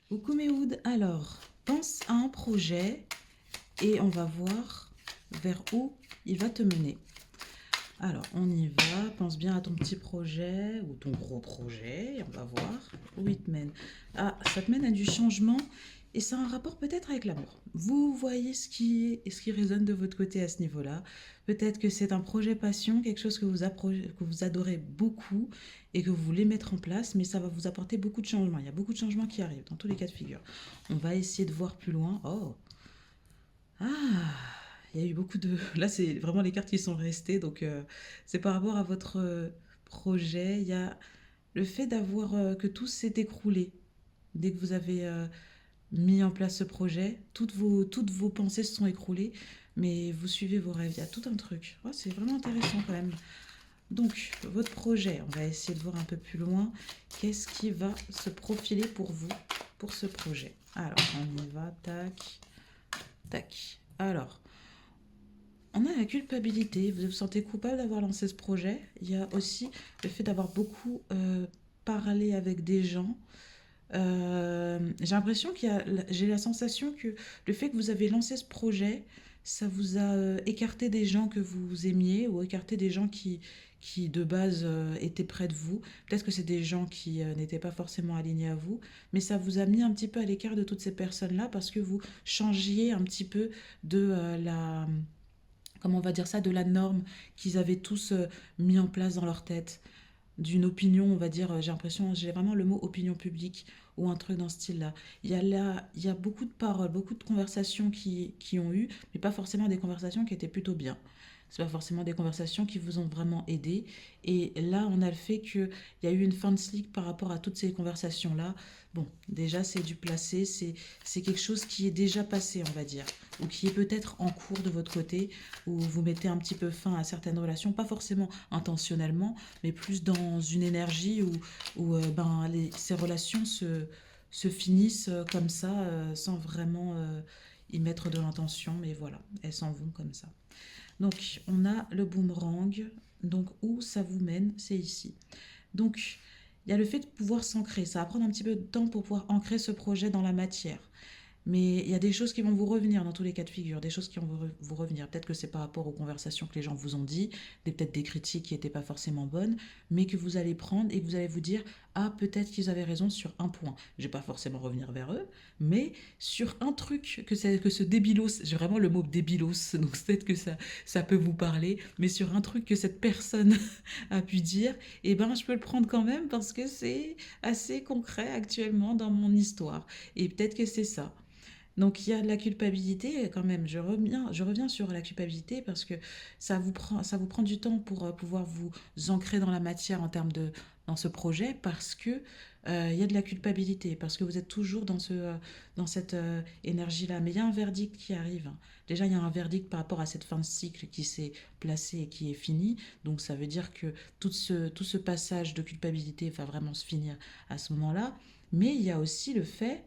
Okumehoud, alors, pense à un projet et on va voir vers où il va te mener. Alors, on y va. Pense bien à ton petit projet ou ton gros projet et on va voir où il te mène. Ah, ça te mène à du changement et ça a un rapport peut-être avec l'amour. Vous voyez ce qui résonne de votre côté à ce niveau-là. Peut-être que c'est un projet passion, quelque chose que vous adorez beaucoup et que vous voulez mettre en place, mais ça va vous apporter beaucoup de changements. Il y a beaucoup de changements qui arrivent dans tous les cas de figure. On va essayer de voir plus loin. Oh, ah, il y a eu beaucoup de... Là, c'est vraiment les cartes qui sont restées. Donc, c'est par rapport à votre projet. Il y a le fait d'avoir que tout s'est écroulé. Dès que vous avez mis en place ce projet, toutes vos pensées se sont écroulées. Mais vous suivez vos rêves. Il y a tout un truc. Oh, c'est vraiment intéressant quand même. Donc, votre projet, on va essayer de voir un peu plus loin. Qu'est-ce qui va se profiler pour vous, pour ce projet? Alors, on y va. Tac, tac. Alors, on a la culpabilité. Vous vous sentez coupable d'avoir lancé ce projet. Il y a aussi le fait d'avoir beaucoup parlé avec des gens. J'ai l'impression j'ai la sensation que le fait que vous avez lancé ce projet, ça vous a écarté des gens que vous aimiez ou écarté des gens qui de base étaient près de vous. Peut-être que c'est des gens qui n'étaient pas forcément alignés à vous, mais ça vous a mis un petit peu à l'écart de toutes ces personnes-là parce que vous changiez un petit peu de comment on va dire ça, de la norme qu'ils avaient tous mis en place dans leur tête, d'une opinion, on va dire, j'ai l'impression, j'ai vraiment le mot opinion publique ou un truc dans ce style-là. Il y a beaucoup de paroles, beaucoup de conversations qui ont eu, mais pas forcément des conversations qui étaient plutôt bien. C'est pas forcément des conversations qui vous ont vraiment aidé. Et là, on a le fait qu'il y a eu une fin de cycle par rapport à toutes ces conversations-là. Bon, déjà, c'est du placé, c'est quelque chose qui est déjà passé, on va dire, ou qui est peut-être en cours de votre côté, où vous mettez un petit peu fin à certaines relations, pas forcément intentionnellement, mais plus dans une énergie où ces relations se finissent comme ça, sans vraiment y mettre de l'intention, mais voilà, elles s'en vont comme ça. Donc, on a le boomerang. Donc, où ça vous mène, c'est ici. Donc, il y a le fait de pouvoir s'ancrer. Ça va prendre un petit peu de temps pour pouvoir ancrer ce projet dans la matière. Mais il y a des choses qui vont vous revenir dans tous les cas de figure, des choses qui vont vous revenir. Peut-être que c'est par rapport aux conversations que les gens vous ont dit, peut-être des critiques qui n'étaient pas forcément bonnes, mais que vous allez prendre et que vous allez vous dire, ah, peut-être qu'ils avaient raison sur un point. Je ne vais pas forcément revenir vers eux, mais sur un truc que ce débilos, j'ai vraiment le mot débilos, donc peut-être que ça peut vous parler, mais sur un truc que cette personne a pu dire, eh ben, je peux le prendre quand même parce que c'est assez concret actuellement dans mon histoire. Et peut-être que c'est ça. Donc il y a de la culpabilité quand même. Je reviens sur la culpabilité parce que ça vous prend du temps pour pouvoir vous ancrer dans la matière en termes de dans ce projet parce que il y a de la culpabilité parce que vous êtes toujours dans cette énergie-là. Mais il y a un verdict qui arrive, hein. Déjà il y a un verdict par rapport à cette fin de cycle qui s'est placée et qui est finie. Donc ça veut dire que tout ce passage de culpabilité va vraiment se finir à ce moment-là. Mais il y a aussi le fait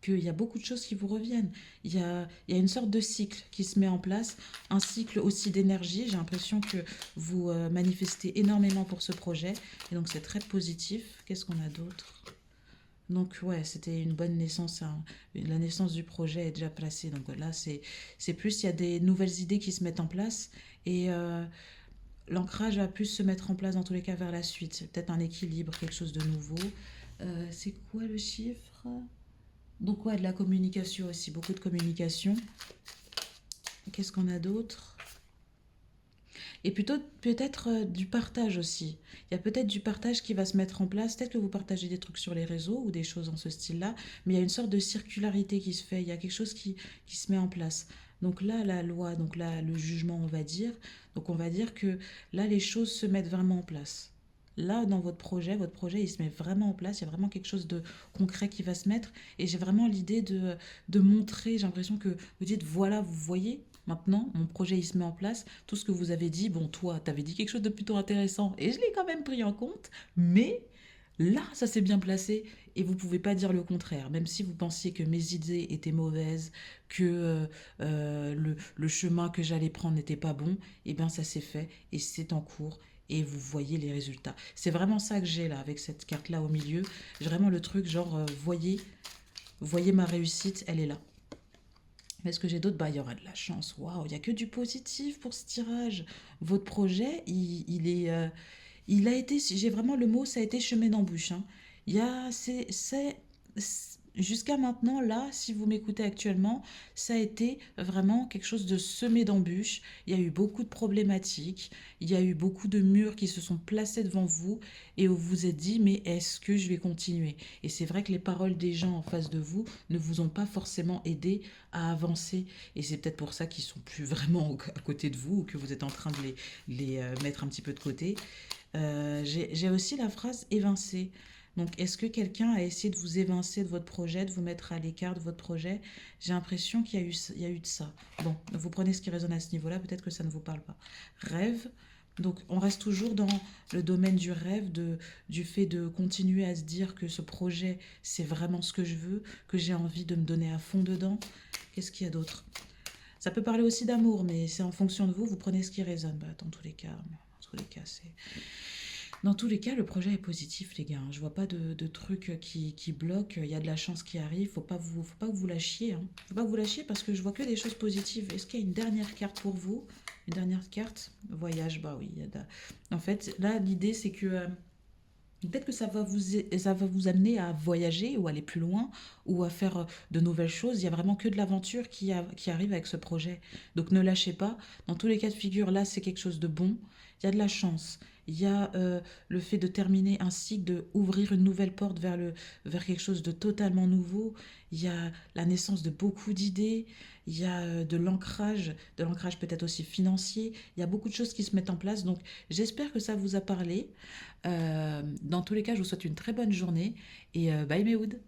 qu'il y a beaucoup de choses qui vous reviennent. Il y a une sorte de cycle qui se met en place, un cycle aussi d'énergie. J'ai l'impression que vous manifestez énormément pour ce projet, et donc c'est très positif. Qu'est-ce qu'on a d'autre? Donc ouais, c'était une bonne naissance, hein. La naissance du projet est déjà placée. Donc là, c'est plus, il y a des nouvelles idées qui se mettent en place, et l'ancrage va plus se mettre en place dans tous les cas vers la suite. C'est peut-être un équilibre, quelque chose de nouveau. C'est quoi le chiffre? Donc ouais, de la communication aussi, beaucoup de communication. Qu'est-ce qu'on a d'autre? Et plutôt peut-être du partage aussi. Il y a peut-être du partage qui va se mettre en place. Peut-être que vous partagez des trucs sur les réseaux ou des choses dans ce style-là, mais il y a une sorte de circularité qui se fait. Il y a quelque chose qui se met en place. Donc là, la loi, donc là, le jugement, on va dire. Donc on va dire que là, les choses se mettent vraiment en place. Là, dans votre projet, il se met vraiment en place. Il y a vraiment quelque chose de concret qui va se mettre. Et j'ai vraiment l'idée de montrer. J'ai l'impression que vous dites, voilà, vous voyez, maintenant, mon projet, il se met en place. Tout ce que vous avez dit, bon, toi, tu avais dit quelque chose de plutôt intéressant. Et je l'ai quand même pris en compte. Mais là, ça s'est bien placé. Et vous pouvez pas dire le contraire. Même si vous pensiez que mes idées étaient mauvaises, que le chemin que j'allais prendre n'était pas bon, eh bien, ça s'est fait. Et c'est en cours et vous voyez les résultats. C'est vraiment ça que j'ai là avec cette carte là au milieu. J'ai vraiment le truc genre voyez voyez ma réussite, elle est là. Est-ce que j'ai d'autres? Bah, il y aura de la chance. Waouh, il n'y a que du positif pour ce tirage. Votre projet, il a été, si j'ai vraiment le mot, ça a été semé d'embûches, hein. Il y a, jusqu'à maintenant, là, si vous m'écoutez actuellement, ça a été vraiment quelque chose de semé d'embûches. Il y a eu beaucoup de problématiques, il y a eu beaucoup de murs qui se sont placés devant vous et où vous vous êtes dit, mais est-ce que je vais continuer? Et c'est vrai que les paroles des gens en face de vous ne vous ont pas forcément aidé à avancer. Et c'est peut-être pour ça qu'ils sont plus vraiment à côté de vous ou que vous êtes en train de les mettre un petit peu de côté. J'ai aussi la phrase évincer. Donc, est-ce que quelqu'un a essayé de vous évincer de votre projet, de vous mettre à l'écart de votre projet? J'ai l'impression il y a eu de ça. Bon, vous prenez ce qui résonne à ce niveau-là, peut-être que ça ne vous parle pas. Rêve. Donc, on reste toujours dans le domaine du rêve, du fait de continuer à se dire que ce projet, c'est vraiment ce que je veux, que j'ai envie de me donner à fond dedans. Qu'est-ce qu'il y a d'autre? Ça peut parler aussi d'amour, mais c'est en fonction de vous, vous prenez ce qui résonne. Bah, dans tous les cas, le projet est positif, les gars, hein. Je vois pas de trucs qui bloquent. Il y a de la chance qui arrive. Faut pas que vous lâchiez, hein. Faut pas que vous lâchiez parce que je vois que des choses positives. Est-ce qu'il y a une dernière carte pour vous? Une dernière carte? Voyage, bah oui. En fait, là, l'idée, c'est que peut-être que ça va vous amener à voyager ou aller plus loin ou à faire de nouvelles choses. Il y a vraiment que de l'aventure qui arrive avec ce projet. Donc ne lâchez pas. Dans tous les cas de figure, là, c'est quelque chose de bon. Il y a de la chance. Il y a le fait de terminer un cycle, de ouvrir une nouvelle porte vers quelque chose de totalement nouveau. Il y a la naissance de beaucoup d'idées. Il y a de l'ancrage peut-être aussi financier. Il y a beaucoup de choses qui se mettent en place. Donc j'espère que ça vous a parlé. Dans tous les cas, je vous souhaite une très bonne journée et bye Méoud.